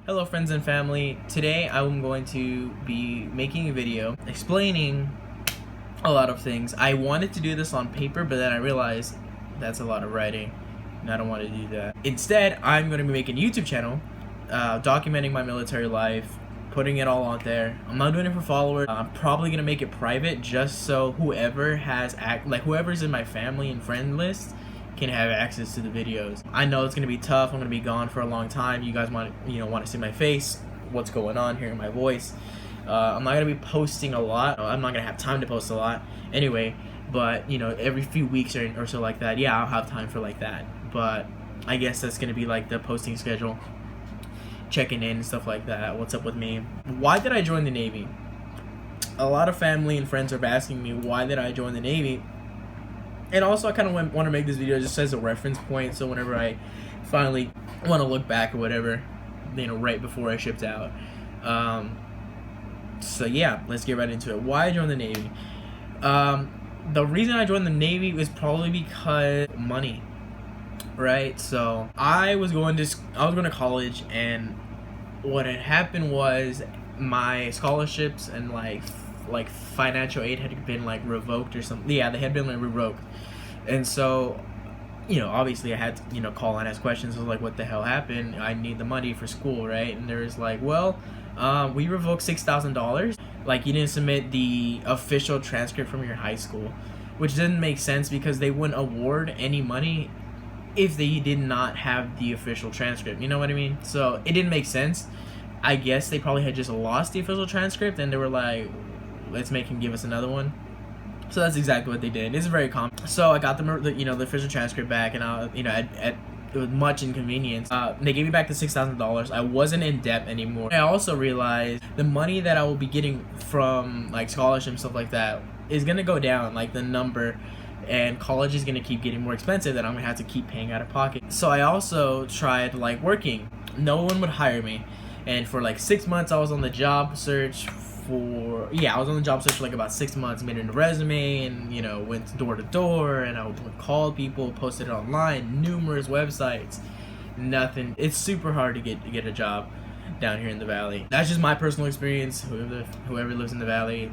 Hello friends and family. Today I'm going to be making a video explaining a lot of things. I wanted to do this on paper, but then I realized that's a lot of writing and I don't want to do that. Instead, I'm going to be making a YouTube channel documenting my military life, putting it all out there. I'm not doing it for followers. I'm probably going to make it private just so whoever has whoever's in my family and friend list can have access to the videos. I know it's gonna be tough. I'm gonna be gone for a long time. You guys want to see my face, what's going on, hearing my voice. I'm not gonna be posting a lot. I'm not gonna have time to post a lot anyway. But every few weeks or so like that, yeah, I'll have time for like that. But I guess that's gonna be like the posting schedule, checking in and stuff like that. What's up with me? Why did I join the Navy? A lot of family and friends are asking me why did I join the Navy. And also, I kind of want to make this video just as a reference point, so whenever I finally want to look back or whatever, right before I shipped out. So yeah, let's get right into it. Why I joined the Navy? The reason I joined the Navy was probably because money, right? So I was going to college, and what had happened was my scholarships and like financial aid had been like revoked or something. Yeah, they had been like revoked. And so obviously I had to call and ask questions. I was like, what the hell happened? I need the money for school, right? And there was like, well, we revoked $6,000. Like, you didn't submit the official transcript from your high school, which didn't make sense because they wouldn't award any money if they did not have the official transcript. You know what I mean? So it didn't make sense. I guess they probably had just lost the official transcript and they were like, let's make him give us another one. So that's exactly what they did. It's very common. So I got the official transcript back, and at with much inconvenience, they gave me back the $6,000. I wasn't in debt anymore. I also realized the money that I will be getting from like scholarship and stuff like that is gonna go down, like the number, and college is gonna keep getting more expensive. That I'm gonna have to keep paying out of pocket. So I also tried like working. No one would hire me, and for like 6 months I was on the job search. I was on the job search for like about 6 months, made a resume, and went door to door, and I would call people, posted it online, numerous websites, nothing. It's super hard to get a job down here in the valley. That's just my personal experience. Whoever lives in the valley,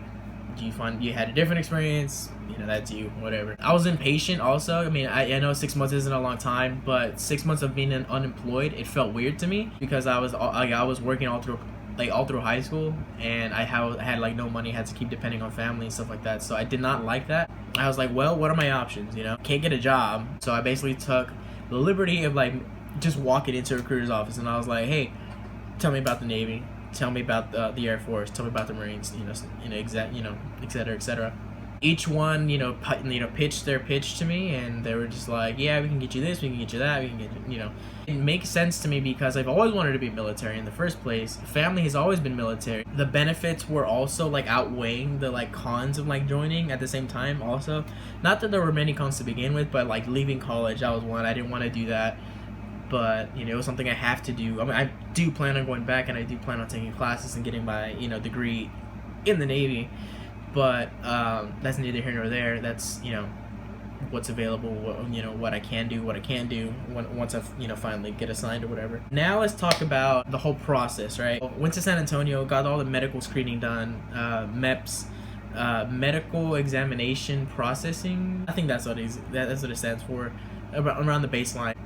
do you find you had a different experience? That's you, whatever. I was impatient also. I mean, I know 6 months isn't a long time, but 6 months of being unemployed, it felt weird to me because I was working all through high school, and I had like no money, had to keep depending on family and stuff like that. So I did not like that. I was like, well, what are my options? Can't get a job. So I basically took the liberty of like just walking into a recruiter's office, and I was like, hey, tell me about the Navy, tell me about the Air Force, tell me about the Marines, et cetera, et cetera. Each one, pitched their pitch to me, and they were just like, yeah, we can get you this, we can get you that, we can get you. It makes sense to me because I've always wanted to be military in the first place. Family has always been military. The benefits were also like outweighing the like cons of like joining at the same time also. Not that there were many cons to begin with, but like leaving college, that was one. I didn't want to do that. But it was something I have to do. I mean, I do plan on going back, and I do plan on taking classes and getting my degree in the Navy. But that's neither here nor there. That's what's available, what I can do, what I can't do once I finally get assigned or whatever. Now let's talk about the whole process, right? Went to San Antonio, got all the medical screening done, MEPS, medical examination processing. I think that's what that's what it stands for, around the baseline.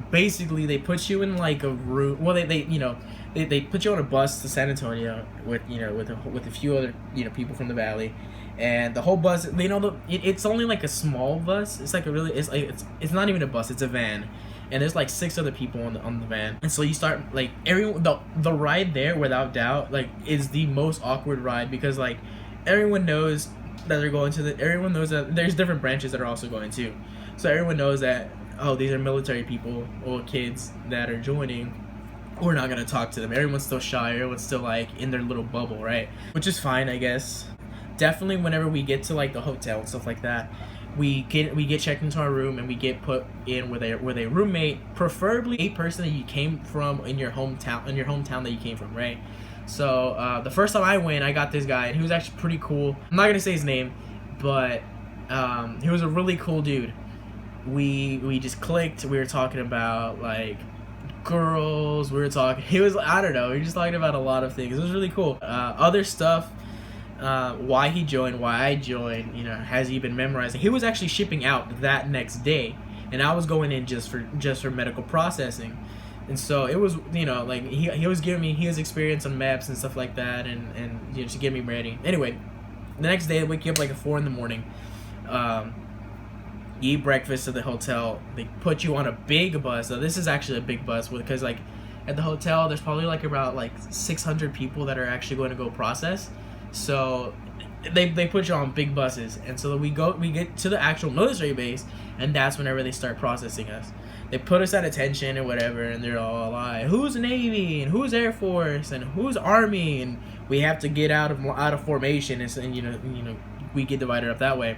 Basically, they put you in like a room. Well, they put you on a bus to San Antonio with with a few other people from the valley, and the whole bus. It's only like a small bus. It's like it's not even a bus. It's a van, and there's like 6 other people on the van. And so you start like the ride there, without doubt, like is the most awkward ride because like everyone knows that they're going to everyone knows that there's different branches that are also going too. So everyone knows that, oh, these are military people or kids that are joining. We're not gonna talk to them. Everyone's still shy. Everyone's still like in their little bubble, right? Which is fine, I guess. Definitely, whenever we get to like the hotel and stuff like that, we get checked into our room and we get put in with a roommate, preferably a person that you came from in your hometown that you came from, right? So the first time I went, I got this guy, and he was actually pretty cool. I'm not gonna say his name, but he was a really cool dude. We just clicked. We were talking about like girls. We were talking. He was, I don't know. We were just talking about a lot of things. It was really cool. Other stuff. Why he joined, why I joined. You know, has he been memorizing? He was actually shipping out that next day, and I was going in just for medical processing. And so it was, you know, like he was giving me his experience on maps and stuff like that, and you know, to get me ready. Anyway, the next day I wake you up like at 4 a.m. You eat breakfast at the hotel. They put you on a big bus. So this is actually a big bus because like at the hotel there's probably like about like 600 people that are actually going to go process. So they put you on big buses, and so we get to the actual military base, and that's whenever they start processing us. They put us at attention or whatever, and they're all like, who's Navy and who's Air Force and who's Army, and we have to get out of formation, and you know we get divided up that way.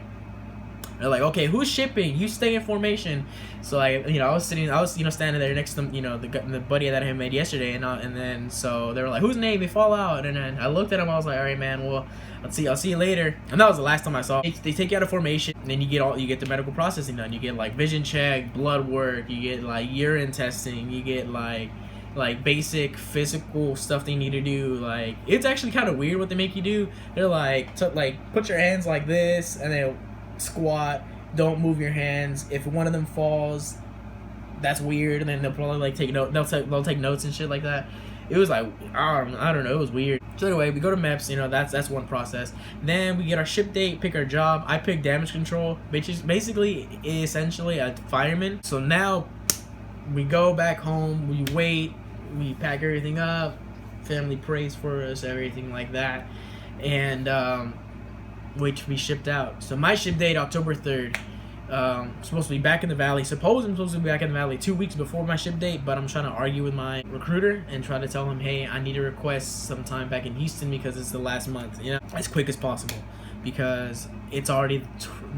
They're like, okay, who's shipping? You stay in formation. So like, you know, I was standing there next to the buddy that I had made yesterday, and then so they were like, who's Navy? Fall out. And then I looked at him. I was like, all right, man. Well, I'll see you later. And that was the last time I saw. They take you out of formation, and then you get the medical processing done. You get like vision check, blood work. You get like urine testing. You get like basic physical stuff they need to do. Like, it's actually kind of weird what they make you do. They're like, put your hands like this, and then squat, don't move your hands. If one of them falls, that's weird, and then they'll probably like take note. They'll take notes and shit like that. It was like, I don't know, it was weird. So anyway, we go to MEPS, you know, that's one process. Then we get our ship date, pick our job. I pick damage control, which is basically essentially a fireman. So now we go back home, we wait, we pack everything up, family prays for us, everything like that, and wait to be shipped out. So my ship date, October 3rd. Supposed to be back in the valley. Suppose I'm supposed to be back in the valley 2 weeks before my ship date, but I'm trying to argue with my recruiter and try to tell him, hey, I need to request some time back in Houston because it's the last month, you know, as quick as possible, because it's already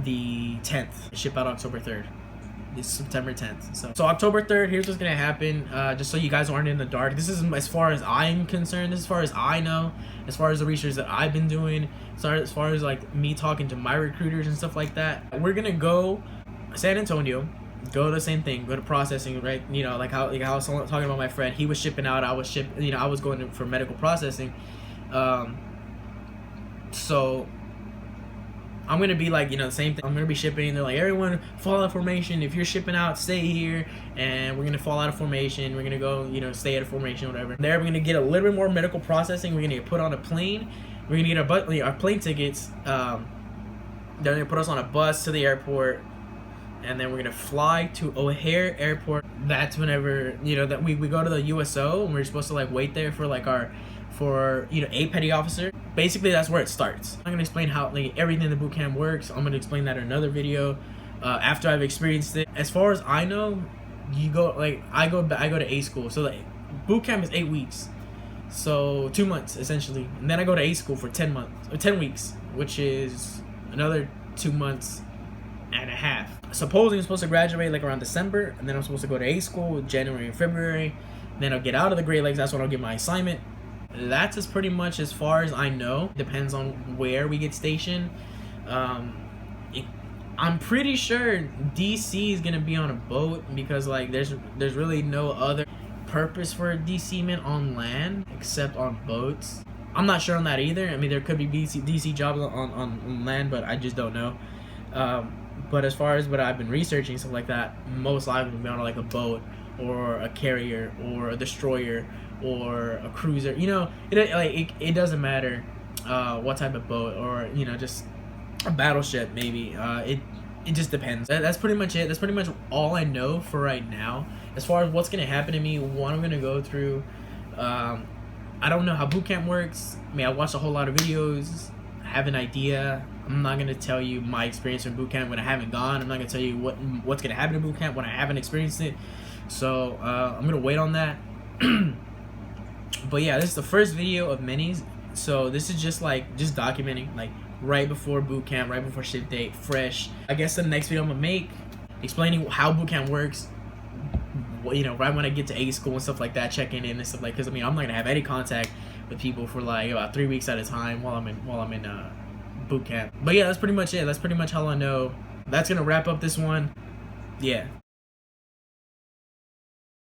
the 10th. Ship out October 3rd. It's September 10th. So October 3rd, here's what's gonna happen. Just so you guys aren't in the dark. This is as far as I'm concerned. This is as far as I know. As far as the research that I've been doing. As far as like me talking to my recruiters and stuff like that. We're gonna go San Antonio. Go to the same thing. Go to processing, right? You know, like how I was talking about my friend. He was shipping out. I was going for medical processing. So I'm gonna be like, you know, the same thing. I'm gonna be shipping. They're like, everyone fall out of formation. If you're shipping out, stay here, and we're gonna fall out of formation. We're gonna go, you know, stay out of formation, or whatever. There, we're gonna get a little bit more medical processing. We're gonna get put on a plane. We're gonna get our plane tickets. They're gonna put us on a bus to the airport, and then we're gonna fly to O'Hare Airport. That's whenever, you know, that we go to the USO, and we're supposed to like wait there for like a petty officer. Basically, that's where it starts. I'm gonna explain how like everything in the boot camp works. I'm gonna explain that in another video after I've experienced it. As far as I know, you go like I go to A school. So like boot camp is 8 weeks, so 2 months essentially, and then I go to A school for 10 weeks, which is another 2 months and a half. Supposedly I'm supposed to graduate like around December, and then I'm supposed to go to A school January and February. And then I'll get out of the Great Lakes. That's when I'll get my assignment. That's as pretty much as far as I know. Depends on where we get stationed. I'm pretty sure DC is gonna be on a boat, because like there's really no other purpose for a DC man on land except on boats. I'm not sure on that either. I mean, there could be DC jobs on land, but I just don't know. But as far as what I've been researching, stuff like that, most likely be on like a boat or a carrier or a destroyer or a cruiser. You know, it doesn't matter what type of boat, or you know, just a battleship maybe. It just depends. That's pretty much it. That's pretty much all I know for right now. As far as what's gonna happen to me, what I'm gonna go through, I don't know how boot camp works. I mean, I watched a whole lot of videos. I have an idea. I'm not gonna tell you my experience in boot camp when I haven't gone. I'm not gonna tell you what's gonna happen in boot camp when I haven't experienced it. So I'm gonna wait on that. But yeah, this is the first video of many. So this is just documenting like right before boot camp, right before ship date, fresh. I guess the next video I'm gonna make, explaining how boot camp works, you know, right when I get to A school and stuff like that, checking in and stuff like, because I mean, I'm not gonna have any contact with people for like about 3 weeks at a time while I'm in boot camp. But yeah, that's pretty much it. That's pretty much all I know. That's gonna wrap up this one. Yeah.